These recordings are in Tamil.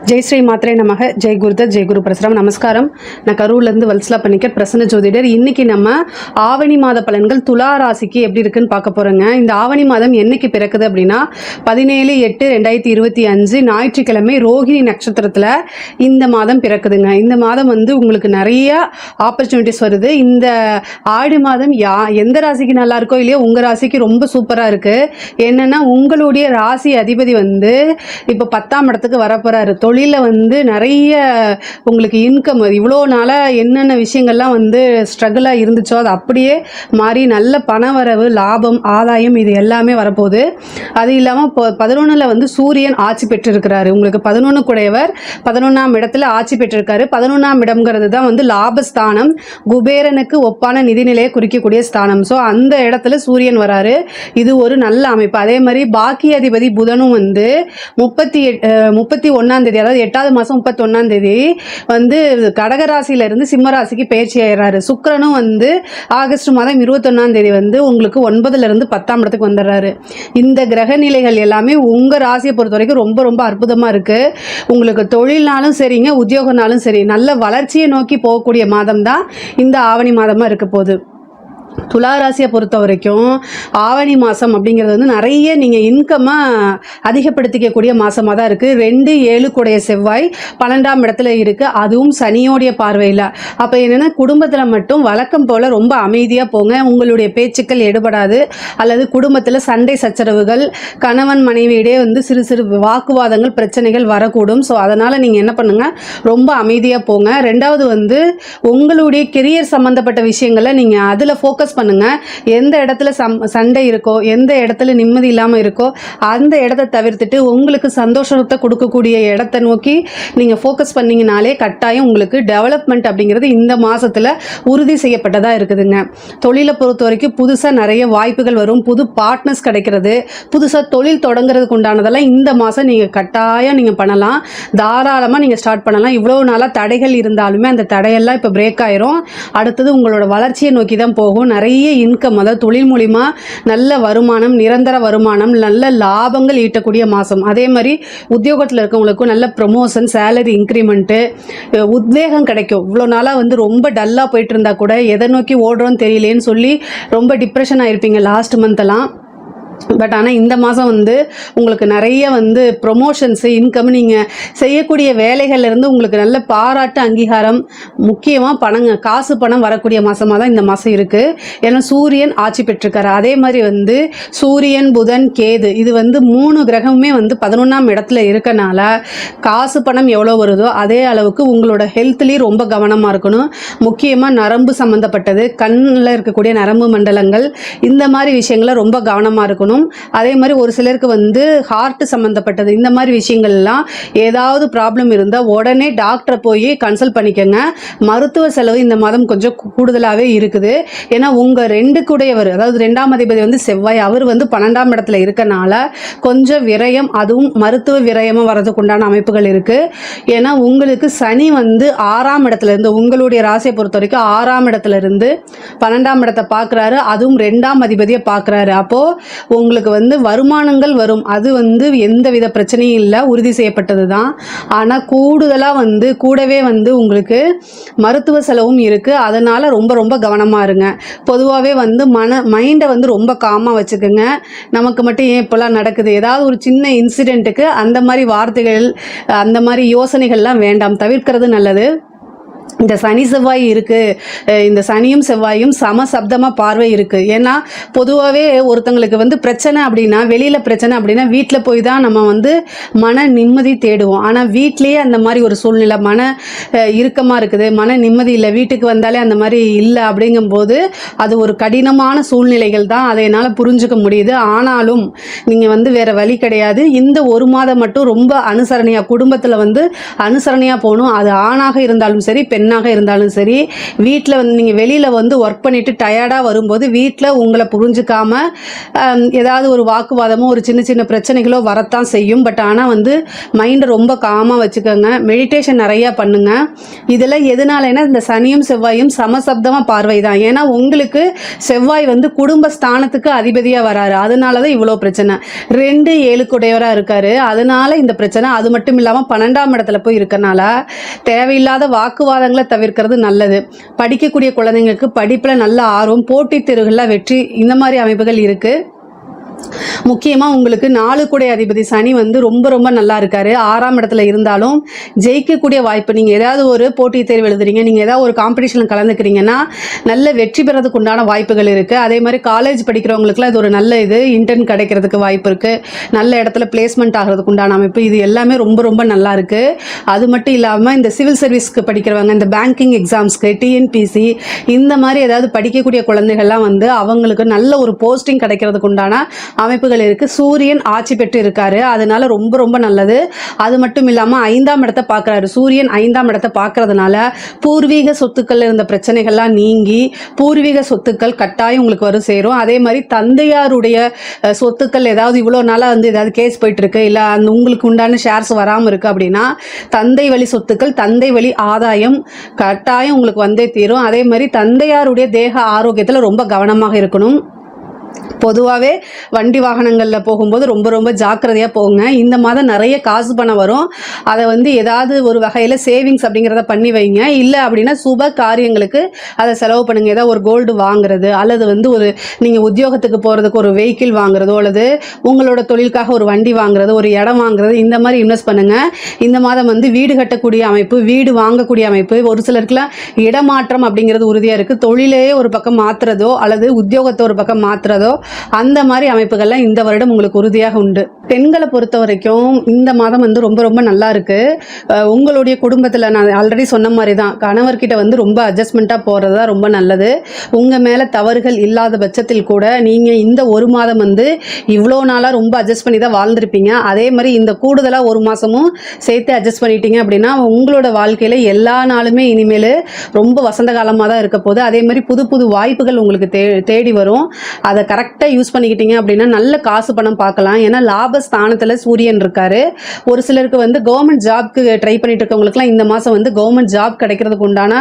ஜெய் ஸ்ரீ மாத்ரே நமக. ஜெய் குருதத், ஜெய் குரு பிரசரம். நமஸ்காரம். நான் கரூர்லேருந்து வல்சலா பண்ணிக்கர், பிரசன்ன ஜோதிடர். இன்னைக்கு நம்ம ஆவணி மாத பலன்கள் துலா ராசிக்கு எப்படி இருக்குன்னு பார்க்க போறோங்க. இந்த ஆவணி மாதம் என்னைக்கு பிறக்குது அப்படின்னா 17/8/2025 ஞாயிற்றுக்கிழமை ரோஹிணி நட்சத்திரத்தில் இந்த மாதம் பிறக்குதுங்க. இந்த மாதம் வந்து உங்களுக்கு நிறைய ஆப்பர்ச்சுனிட்டிஸ் வருது. இந்த ஆடி மாதம் எந்த ராசிக்கு நல்லா இருக்கோ இல்லையோ உங்கள் ராசிக்கு ரொம்ப சூப்பராக இருக்குது. என்னென்னா உங்களுடைய ராசி அதிபதி வந்து இப்போ 10ஆம் இடத்துக்கு வரப்போகிறாரு. தொழிலில் வந்து நிறைய உங்களுக்கு இன்கம், இவ்வளோ நாளாக என்னென்ன விஷயங்கள்லாம் வந்து ஸ்ட்ரகிளாக இருந்துச்சோ அது அப்படியே மாறி நல்ல பணவரவு, லாபம், ஆதாயம் இது எல்லாமே வரப்போகுது. அது இல்லாமல் 11ல் வந்து சூரியன் ஆட்சி பெற்றிருக்கிறாரு. உங்களுக்கு 11 குடையவர் 11ஆம் இடத்துல ஆட்சி பெற்றிருக்காரு. 11ஆம் இடம்ங்கிறது தான் வந்து லாபஸ்தானம், குபேரனுக்கு ஒப்பான நிதிநிலையை குறிக்கக்கூடிய ஸ்தானம். ஸோ அந்த இடத்துல சூரியன் வராரு. இது ஒரு நல்ல அமைப்பு. அதே மாதிரி பாக்கிய அதிபதி புதனும் வந்து 31ஆம் தேதி, அதாவது 8வது மாதம் 31ஆம் தேதி வந்து கடகராசியிலிருந்து சிம்மராசிக்கு பயிற்சி ஆயிடுறாரு. சுக்கிரனும் வந்து ஆகஸ்ட் மாதம் 21ஆம் தேதி வந்து உங்களுக்கு 9லிருந்து 10ஆம் இடத்துக்கு வந்துடுறாரு. இந்த கிரக நிலைகள் எல்லாமே உங்கள் ராசியை பொறுத்த வரைக்கும் ரொம்ப ரொம்ப அற்புதமாக இருக்குது. உங்களுக்கு தொழில்னாலும் சரிங்க, உத்தியோகனாலும் சரி, நல்ல வளர்ச்சியை நோக்கி போகக்கூடிய மாதம் தான் இந்த ஆவணி மாதமாக இருக்க போகுது. துலா ராசியை பொறுத்த வரைக்கும் ஆவணி மாதம் அப்படிங்கிறது வந்து நிறைய நீங்கள் இன்கம்மை அதிகப்படுத்திக்கக்கூடிய மாதமாக தான் இருக்குது. 2-7 கூடைய செவ்வாய் 12ஆம் இடத்துல இருக்குது, அதுவும் சனியோடைய பார்வையில். அப்போ என்னென்னா குடும்பத்தில் மட்டும் வழக்கம் போல் ரொம்ப அமைதியாக போங்க. உங்களுடைய பேச்சுக்கள் எடுபடாது, அல்லது குடும்பத்தில் சண்டை சச்சரவுகள், கணவன் மனைவியிடையே வந்து சிறு சிறு வாக்குவாதங்கள், பிரச்சனைகள் வரக்கூடும். ஸோ அதனால் நீங்கள் என்ன பண்ணுங்கள், ரொம்ப அமைதியாக போங்க. ரெண்டாவது வந்து உங்களுடைய கெரியர் சம்மந்தப்பட்ட விஷயங்களை நீங்கள் அதில் ஃபோக்கஸ் பண்ணுங்க. எந்த இடத்துல சண்டை இருக்கோ, எந்த இடத்துல நிம்மதி இல்லாமல் இருக்கோ அந்த இடத்த தவிர்த்துட்டு உங்களுக்கு சந்தோஷத்தை கொடுக்கக்கூடிய இடத்தை நோக்கி நீங்கள் ஃபோக்கஸ் பண்ணீங்கனாலே கட்டாயம் உங்களுக்கு டெவலப்மெண்ட் அப்படிங்கிறது இந்த மாதத்தில் உறுதி செய்யப்பட்டதாக இருக்குதுங்க. தொழிலை பொறுத்த வரைக்கும் புதுசாக நிறைய வாய்ப்புகள் வரும், புது பார்ட்னர்ஸ் கிடைக்கிறது, புதுசாக தொழில் தொடங்குறதுக்கு உண்டானதெல்லாம் இந்த மாதம் நீங்கள் கட்டாயம் நீங்கள் பண்ணலாம். தாராளமாக நீங்கள் ஸ்டார்ட் பண்ணலாம். இவ்வளோ நாளாக தடைகள் இருந்தாலுமே அந்த தடையெல்லாம் இப்போ பிரேக் ஆயிரும். அடுத்தது உங்களோட வளர்ச்சியை நோக்கி தான் போகும். நிறைய இன்கம், அதாவது தொழில் மூலிமா நல்ல வருமானம், நிரந்தர வருமானம், நல்ல லாபங்கள் ஈட்டக்கூடிய மாதம். அதே மாதிரி உத்தியோகத்தில் இருக்கவங்களுக்கும் நல்ல ப்ரொமோஷன், சேலரி இன்க்ரிமெண்ட்டு, உத்வேகம் கிடைக்கும். இவ்வளோ நாளாக வந்து ரொம்ப டல்லாக போயிட்டு இருந்தால் கூட எதை நோக்கி ஓடுறோன்னு தெரியலேன்னு சொல்லி ரொம்ப டிப்ரெஷன் ஆகிருப்பீங்க லாஸ்ட் மந்த்தெல்லாம். பட் ஆனால் இந்த மாதம் வந்து உங்களுக்கு நிறைய வந்து ப்ரொமோஷன்ஸு, இன்கம், நீங்கள் செய்யக்கூடிய வேலைகள்லேருந்து உங்களுக்கு நல்ல பாராட்டு, அங்கீகாரம், முக்கியமாக காசு பணம் வரக்கூடிய மாதமாக தான் இந்த மாதம் இருக்குது. ஏன்னா சூரியன் ஆட்சி பெற்றிருக்காரு. அதே மாதிரி வந்து சூரியன், புதன், கேது இது வந்து 3 கிரகமுமே வந்து 11ஆம் இடத்துல இருக்கனால காசு பணம் எவ்வளோ வருதோ அதே அளவுக்கு உங்களோட ஹெல்த்லேயும் ரொம்ப கவனமாக இருக்கணும். முக்கியமாக நரம்பு சம்மந்தப்பட்டது, கண்ணில் இருக்கக்கூடிய நரம்பு மண்டலங்கள், இந்த மாதிரி விஷயங்களை ரொம்ப கவனமாக இருக்கணும். அதே மாதிரி ஒரு சிலருக்கு வந்து ஹார்ட் சம்மந்தப்பட்டது, இந்த மாதிரி விஷயங்கள்லாம் ஏதாவது ப்ராப்ளம் இருந்தால் உடனே டாக்டரை போய் கன்சல்ட் பண்ணிக்கோங்க. மருத்துவ செலவு இந்த மாதம் கொஞ்சம் கூடுதலாகவே இருக்குது. ஏன்னா உங்கள் 2 கூடையவர், அதாவது 2ஆம் அதிபதி வந்து செவ்வாய், அவர் வந்து 12ஆம் இடத்துல இருக்கனால கொஞ்சம் விரயம், அதுவும் மருத்துவ விரயமாக வரதுக்கு உண்டான அமைப்புகள் இருக்குது. ஏன்னா உங்களுக்கு சனி வந்து 6ஆம் இடத்துல இருந்து, உங்களுடைய ராசியை பொறுத்த வரைக்கும் 6ஆம் இடத்துல இருந்து 12ஆம் இடத்தை பார்க்குறாரு, அதுவும் 2ஆம் அதிபதியை பார்க்குறாரு. அப்போது உங்களுக்கு வந்து வருமானங்கள் வரும், அது வந்து எந்த வித பிரச்சனையும் இல்லை, உறுதி செய்யப்பட்டது தான். ஆனால் கூடுதலாக வந்து கூடவே வந்து உங்களுக்கு மருத்துவ செலவும் இருக்குது. அதனால் ரொம்ப ரொம்ப கவனமாக இருங்க. பொதுவாகவே வந்து மைண்டை வந்து ரொம்ப காமாக வச்சுக்கோங்க. நமக்கு மட்டும் ஏன் இப்போல்லாம் நடக்குது, ஏதாவது ஒரு சின்ன இன்சிடெண்ட்டுக்கு அந்த மாதிரி வார்த்தைகள், அந்த மாதிரி யோசனைகள்லாம் வேண்டாம், தவிர்க்கிறது நல்லது. இந்த சனி செவ்வாய் இருக்குது, இந்த சனியும் செவ்வாயும் சமசப்தமாக பார்வை இருக்குது. ஏன்னா பொதுவாகவே ஒருத்தங்களுக்கு வந்து பிரச்சனை அப்படின்னா, வெளியில் பிரச்சனை அப்படின்னா வீட்டில் போய் தான் நம்ம வந்து மன நிம்மதி தேடுவோம். ஆனால் வீட்லேயே அந்த மாதிரி ஒரு சூழ்நிலை, மன இறுக்கமாக இருக்குது, மன நிம்மதி இல்லை, வீட்டுக்கு வந்தாலே அந்த மாதிரி இல்லை அப்படிங்கும்போது அது ஒரு கடினமான சூழ்நிலைகள் தான். அதை என்னால் புரிஞ்சுக்க முடியுது. ஆனாலும் நீங்கள் வந்து வேறு வழி கிடையாது. இந்த ஒரு மாதம் மட்டும் ரொம்ப அனுசரணையாக, குடும்பத்தில் வந்து அனுசரணையாக போகணும். அது ஆணாக இருந்தாலும் சரி, பெண் பெண்ணாக இருந்தாலும் சரி, வீட்டில் வந்து நீங்கள் வெளியில் வந்து ஒர்க் பண்ணிவிட்டு டயர்டாக வரும்போது வீட்டில் உங்களை புரிஞ்சுக்காம ஏதாவது ஒரு வாக்குவாதமோ ஒரு சின்ன சின்ன பிரச்சனைகளோ வரத்தான் செய்யும். பட் ஆனால் வந்து மைண்டை ரொம்ப காமாக வச்சுக்கோங்க. மெடிடேஷன் நிறையா பண்ணுங்கள். இதில் எதனாலனா இந்த சனியும் செவ்வாயும் சமசப்தமாக பார்வை தான். ஏன்னா உங்களுக்கு செவ்வாய் வந்து குடும்ப ஸ்தானத்துக்கு அதிபதியாக வராரு. அதனால தான் இவ்வளோ பிரச்சனை. 2 7 இருக்காரு. அதனால இந்த பிரச்சனை. அது மட்டும் இல்லாமல் 12ஆம் இடத்துல போய் இருக்கனால தேவையில்லாத வாக்குவாதங்களை தவிர்க்கிறது நல்லது. படிக்கக்கூடிய குழந்தைங்களுக்கு படிப்பில் நல்ல ஆர்வம், போட்டித் தேர்வுகளில் வெற்றி, இந்த மாதிரி அமைப்புகள் இருக்குது. முக்கியமாக உங்களுக்கு 4 கூடை அதிபதி சனி வந்து ரொம்ப ரொம்ப நல்லா இருக்காரு. 6ஆம் இடத்துல இருந்தாலும் ஜெயிக்கக்கூடிய வாய்ப்பு. நீங்கள் ஏதாவது ஒரு போட்டித் தேர்வு எழுதுறீங்க, நீங்கள் ஏதாவது ஒரு காம்படிஷனில் கலந்துக்கிறீங்கன்னா நல்ல வெற்றி பெறதுக்கு உண்டான வாய்ப்புகள் இருக்குது. அதே மாதிரி காலேஜ் படிக்கிறவங்களுக்குலாம் இது ஒரு நல்ல இன்டர்ன் கிடைக்கிறதுக்கு வாய்ப்பு இருக்குது. நல்ல இடத்துல பிளேஸ்மெண்ட் ஆகிறதுக்கு உண்டான அமைப்பு. இது எல்லாமே ரொம்ப ரொம்ப நல்லா இருக்குது. அது மட்டும் இல்லாமல் இந்த சிவில் சர்வீஸ்க்கு படிக்கிறவங்க, இந்த பேங்கிங் எக்ஸாம்ஸ்க்கு, டிஎன்பிசி, இந்த மாதிரி ஏதாவது படிக்கக்கூடிய குழந்தைகள்லாம் வந்து அவங்களுக்கு நல்ல ஒரு போஸ்டிங் கிடைக்கிறதுக்கு உண்டான அமைப்புகள் இருக்கு. சூரியன் ஆட்சி பெற்று இருக்காரு. அதனால ரொம்ப ரொம்ப நல்லது. அது மட்டும் இல்லாம 5ஆம் இடத்தை பார்க்கறாரு. சூரியன் 5ஆம் இடத்தை பார்க்கறதுனால பூர்வீக சொத்துக்கள் இருந்த பிரச்சனைகள்லாம் நீங்கி பூர்வீக சொத்துக்கள் கட்டாயம் உங்களுக்கு வரும் சேரும். அதே மாதிரி தந்தையாருடைய சொத்துக்கள் ஏதாவது இவ்வளோ நாளாக வந்து ஏதாவது கேஸ் போயிட்டு இருக்கு, இல்லை அந்த உங்களுக்கு உண்டான ஷேர்ஸ் வராமல் இருக்கு அப்படின்னா தந்தை வழி சொத்துக்கள், தந்தை வழி ஆதாயம் கட்டாயம் உங்களுக்கு வந்தே தீரும். அதே மாதிரி தந்தையாருடைய தேக ஆரோக்கியத்தில் ரொம்ப கவனமாக இருக்கணும். பொதுவாகவே வண்டி வாகனங்களில் போகும்போது ரொம்ப ரொம்ப ஜாக்கிரதையாக போங்க. இந்த மாதம் நிறைய காசு பணம் வரும். அதை வந்து ஏதாவது ஒரு வகையில் சேவிங்ஸ் அப்படிங்கிறத பண்ணி வைங்க. இல்லை அப்படின்னா சுப காரியங்களுக்கு அதை செலவு பண்ணுங்கள். ஏதாவது ஒரு கோல்டு வாங்குறது, அல்லது வந்து ஒரு நீங்கள் உத்தியோகத்துக்கு போகிறதுக்கு ஒரு வெஹிக்கிள் வாங்குறதோ, அல்லது உங்களோட தொழிலுக்காக ஒரு வண்டி வாங்குறது, ஒரு இடம் வாங்குறது, இந்த மாதிரி இன்வெஸ்ட் பண்ணுங்கள். இந்த மாதம் வந்து வீடு கட்டக்கூடிய அமைப்பு, வீடு வாங்கக்கூடிய அமைப்பு, ஒரு சிலருக்குலாம் இடமாற்றம் அப்படிங்கிறது உறுதியாக இருக்குது. தொழிலே ஒரு பக்கம் மாற்றுறதோ அல்லது உத்தியோகத்தை ஒரு பக்கம் மாற்றுறதோ, அந்த மாதிரி அமைப்புகள்லாம் இந்த வருடம் உங்களுக்கு உறுதியாக உண்டு. பெண்களை பொறுத்த வரைக்கும் இந்த மாதம் வந்து ரொம்ப ரொம்ப நல்லா இருக்கு. உங்களுடைய குடும்பத்தில் நான் ஆல்ரெடி சொன்ன மாதிரி தான், கணவர்கிட்ட வந்து ரொம்ப அட்ஜஸ்ட்மெண்ட்டாக போகிறது தான் ரொம்ப நல்லது. உங்கள் மேலே தவறுகள் இல்லாத பட்சத்தில் கூட நீங்கள் இந்த ஒரு மாதம் வந்து இவ்வளோ நாளாக ரொம்ப அட்ஜஸ்ட் பண்ணி தான் வாழ்ந்துருப்பீங்க. அதே மாதிரி இந்த கூடுதலாக ஒரு மாதமும் சேர்த்து அட்ஜஸ்ட் பண்ணிட்டீங்க அப்படின்னா உங்களோட வாழ்க்கையில் எல்லா நாளுமே இனிமேல் ரொம்ப வசந்த காலமாக தான் இருக்க போகுது. அதே மாதிரி புது புது வாய்ப்புகள் உங்களுக்கு தேடி வரும். அதை கரெக்டாக யூஸ் பண்ணிக்கிட்டீங்க அப்படின்னா நல்ல காசு பணம் பார்க்கலாம். ஏன்னா லாபஸ்தானத்தில் சூரியன் இருக்காரு. ஒரு சிலருக்கு வந்து கவர்மெண்ட் ஜாப்க்கு ட்ரை பண்ணிட்டு இருக்கவங்களுக்குலாம் இந்த மாதம் வந்து கவர்மெண்ட் ஜாப் கிடைக்கிறதுக்கு உண்டான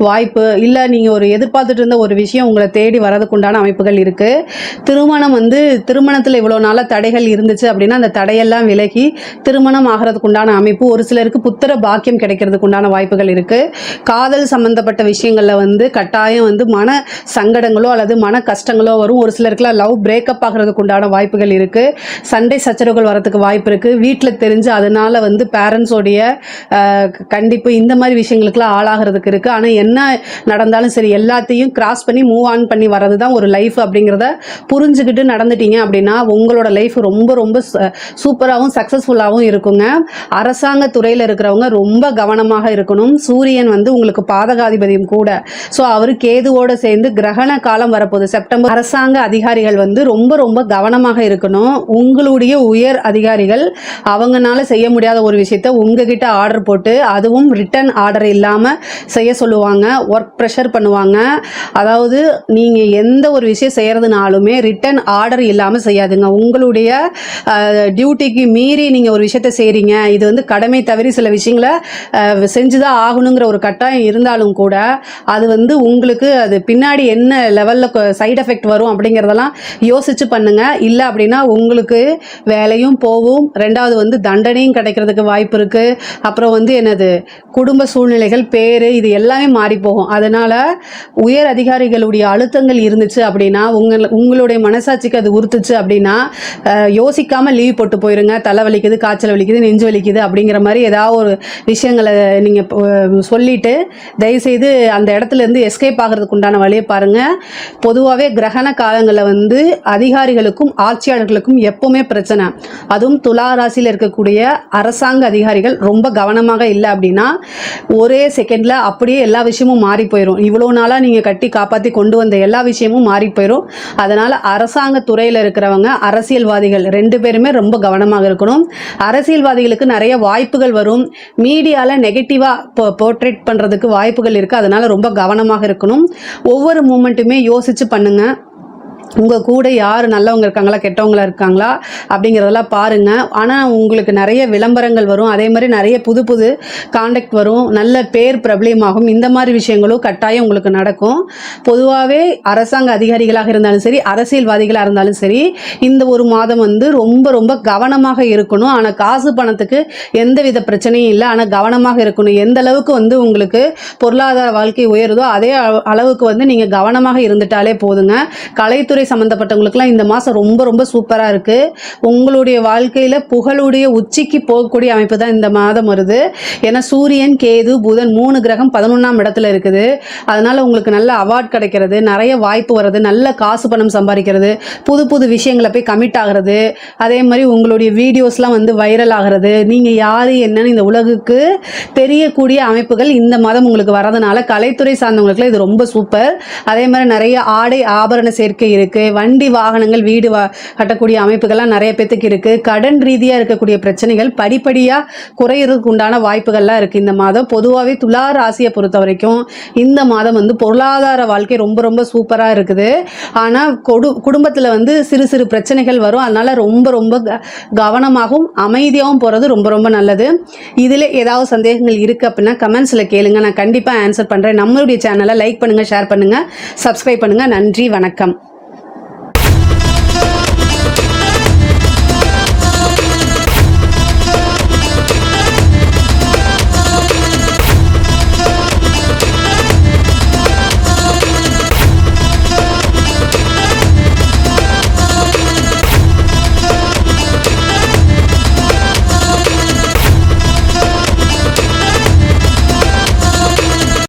வாய்ப்பு, இல்லை நீங்கள் ஒரு எதிர்பார்த்துட்டு இருந்த ஒரு விஷயம் உங்களை தேடி வரதுக்கு உண்டான அமைப்புகள் இருக்குது. திருமணம் வந்து திருமணத்தில் இவ்வளோ நாளாக தடைகள் இருந்துச்சு அப்படின்னா அந்த தடையெல்லாம் விலகி திருமணம் ஆகிறதுக்கு உண்டான அமைப்பு. ஒரு சிலருக்கு புத்திர பாக்கியம் கிடைக்கிறதுக்கு உண்டான வாய்ப்புகள் இருக்குது. காதல் சம்பந்தப்பட்ட விஷயங்களில் வந்து கட்டாயம் வந்து மன சங்கடங்களோ அல்லது மன கஷ்டங்களோ வரும். ஒரு சிலருக்குலாம் லவ் பிரேக்கப் ஆகிறதுக்கு உண்டான வாய்ப்புகள் இருக்குது. சண்டை சச்சரவுகள் வரதுக்கு வாய்ப்பு இருக்குது. வீட்டில் தெரிஞ்சு அதனால வந்து பேரண்ட்ஸோடைய கண்டிப்பு இந்த மாதிரி விஷயங்களுக்குலாம் ஆளாகிறதுக்கு இருக்குது. ஆனால் என்ன நடந்தாலும் சரி எல்லாத்தையும் கிராஸ் பண்ணி மூவ் ஆன் பண்ணி வர்றது தான் ஒரு லைஃப் அப்படிங்கிறத புரிஞ்சுக்கிட்டு நடந்துட்டீங்க அப்படின்னா உங்களோட லைஃப் ரொம்ப ரொம்ப சூப்பராகவும் சக்ஸஸ்ஃபுல்லாகவும் இருக்குங்க. அரசாங்க துறையில் இருக்கிறவங்க ரொம்ப கவனமாக இருக்கணும். சூரியன் வந்து உங்களுக்கு பாதகாதிபதியும் கூட. ஸோ அவர் கேதுவோடு சேர்ந்து கிரகண காலம் வரப்போகுது செப்டம்பர். அரசாங்க அதிகாரிகள் வந்து ரொம்ப ரொம்ப கவனமாக இருக்கணும். உங்களுடைய உயர் அதிகாரிகள் அவங்கனால செய்ய முடியாத ஒரு விஷயத்த உங்ககிட்ட ஆர்டர் போட்டு அதுவும் ரிட்டன் ஆர்டர் இல்லாமல் செய்ய சொல்லுவாங்க. ஒர்க் ப்ரெஷர் பண்ணுவாங்க. அதாவது நீங்கள் எந்த ஒரு விஷயம் செய்கிறதுனாலுமே ரிட்டன் ஆர்டர் இல்லாமல் செய்யாதுங்க. உங்களுடைய டியூட்டிக்கு மீறி நீங்கள் ஒரு விஷயத்த செய்கிறீங்க, இது வந்து கடமை தவறி சில விஷயங்களை செஞ்சுதான் ஆகணுங்கிற ஒரு கட்டாயம் இருந்தாலும் கூட அது வந்து உங்களுக்கு அது பின்னாடி என்ன லெவலில் சைடு எஃபெக்ட் வரும் அப்படிங்கிறதெல்லாம் யோசிச்சு பண்ணுங்க. இல்லை அப்படின்னா உங்களுக்கு வேலையும் போகும், ரெண்டாவது வந்து தண்டனையும் கிடைக்கிறதுக்கு வாய்ப்பு இருக்கு. அப்புறம் வந்து என்னது குடும்ப சூழ்நிலைகள், பேரு, இது எல்லாமே மாறி போகும். அதனால உயர் அதிகாரிகளுடைய அழுத்தங்கள் இருந்துச்சு அப்படின்னா உங்களுடைய மனசாட்சிக்கு அது உறுத்துச்சு அப்படின்னா யோசிக்காம லீவ் போட்டு போயிருங்க. தலை வலிக்குது, காய்ச்சல் வலிக்குது, நெஞ்சு வலிக்குது அப்படிங்கிற மாதிரி ஏதாவது ஒரு விஷயங்களை நீங்கள் சொல்லிட்டு தயவுசெய்து அந்த இடத்துல இருந்து எஸ்கேப் ஆகிறதுக்கு உண்டான வழியை பாருங்க. பொதுவாகவே கிரகண காலங்களில் வந்து அதிகாரிகளுக்கும் ஆட்சியாளர்களுக்கும் எப்பவுமே பிரச்சனை. அதுவும் துலா ராசியில் இருக்கக்கூடிய அரசாங்க அதிகாரிகள் ரொம்ப கவனமாக இல்லை அப்படின்னா ஒரே செகண்ட்ல அப்படியே எல்லா விஷயமும் மாறி போயிடும். இவ்வளோ நாளாக நீங்கள் கட்டி காப்பாற்றி கொண்டு வந்த எல்லா விஷயமும் மாறி போயிடும். அதனால் அரசாங்க துறையில் இருக்கிறவங்க அரசியல்வாதிகள் 2 பேருமே ரொம்ப கவனமாக இருக்கணும். அரசியல்வாதிகளுக்கு நிறைய வாய்ப்புகள் வரும். மீடியாவில் நெகட்டிவாக போர்ட்ரேட் பண்ணுறதுக்கு வாய்ப்புகள் இருக்குது. அதனால் ரொம்ப கவனமாக இருக்கணும். ஒவ்வொரு மூமெண்ட்டுமே யோசித்து பண்ணுங்கள். உங்கள் கூட யார் நல்லவங்க இருக்காங்களா கெட்டவங்களா இருக்காங்களா அப்படிங்கிறதெல்லாம் பாருங்கள். ஆனால் உங்களுக்கு நிறைய விளம்பரங்கள் வரும். அதே மாதிரி நிறைய புது புது கான்டாக்ட் வரும். நல்ல பேர் பிரபலியமாகும். இந்த மாதிரி விஷயங்களும் கட்டாயம் உங்களுக்கு நடக்கும். பொதுவாகவே அரசாங்க அதிகாரிகளாக இருந்தாலும் சரி, அரசியல்வாதிகளாக இருந்தாலும் சரி, இந்த ஒரு மாதம் வந்து ரொம்ப ரொம்ப கவனமாக இருக்கணும். ஆனால் காசு பணத்துக்கு எந்தவித பிரச்சனையும் இல்லை. ஆனால் கவனமாக இருக்கணும். எந்த அளவுக்கு வந்து உங்களுக்கு பொருளாதார வாழ்க்கை உயருதோ அதே அளவுக்கு வந்து நீங்கள் கவனமாக இருந்துட்டாலே போதுங்க. கலைத்துறை சம்பந்தப்பட்டவங்களுக்குலாம் இந்த மாதம் ரொம்ப ரொம்ப சூப்பராக இருக்குது. உங்களுடைய வாழ்க்கையில் புகழுடைய உச்சிக்கு போகக்கூடிய அமைப்பு தான் இந்த மாதம் வருது. ஏன்னா சூரியன், கேது, புதன் 3 கிரகம் 11ஆம் இடத்துல இருக்குது. அதனால் உங்களுக்கு நல்ல அவார்ட் கிடைக்கிறது, நிறைய வாய்ப்பு வர்றது, நல்ல காசு பணம் சம்பாதிக்கிறது, புது புது விஷயங்களை போய் கமிட் ஆகிறது, அதே மாதிரி உங்களுடைய வீடியோஸ்லாம் வந்து வைரல் ஆகிறது, நீங்கள் யார் என்னன்னு இந்த உலகுக்கு தெரியக்கூடிய அமைப்புகள் இந்த மாதம் உங்களுக்கு வரதுனால கலைத்துறை சார்ந்தவங்களுக்குலாம் இது ரொம்ப சூப்பர். அதே மாதிரி நிறைய ஆடை ஆபரண சேர்க்கை இருக்குது. வண்டி வாகனங்கள் வீடு கட்டக்கூடிய அமைப்புகள்லாம் நிறைய பேத்துக்கு இருக்குது. கடன் ரீதியாக இருக்கக்கூடிய பிரச்சனைகள் படிப்படியாக குறையிறதுக்கு உண்டான வாய்ப்புகள்லாம் இருக்குது இந்த மாதம். பொதுவாகவே துலா ராசியை பொறுத்த வரைக்கும் இந்த மாதம் வந்து பொருளாதார வாழ்க்கை ரொம்ப ரொம்ப சூப்பராக இருக்குது. ஆனால் குடும்பத்தில் வந்து சிறு சிறு பிரச்சனைகள் வரும். அதனால் ரொம்ப ரொம்ப கவனமாகவும் அமைதியாகவும் போகிறது ரொம்ப ரொம்ப நல்லது. இதில் ஏதாவது சந்தேகங்கள் இருக்குது அப்படின்னா கமெண்ட்ஸில் கேளுங்க, நான் கண்டிப்பாக ஆன்சர் பண்ணுறேன். நம்மளுடைய சேனலை லைக் பண்ணுங்கள், ஷேர் பண்ணுங்கள், சப்ஸ்கிரைப் பண்ணுங்கள். நன்றி, வணக்கம்.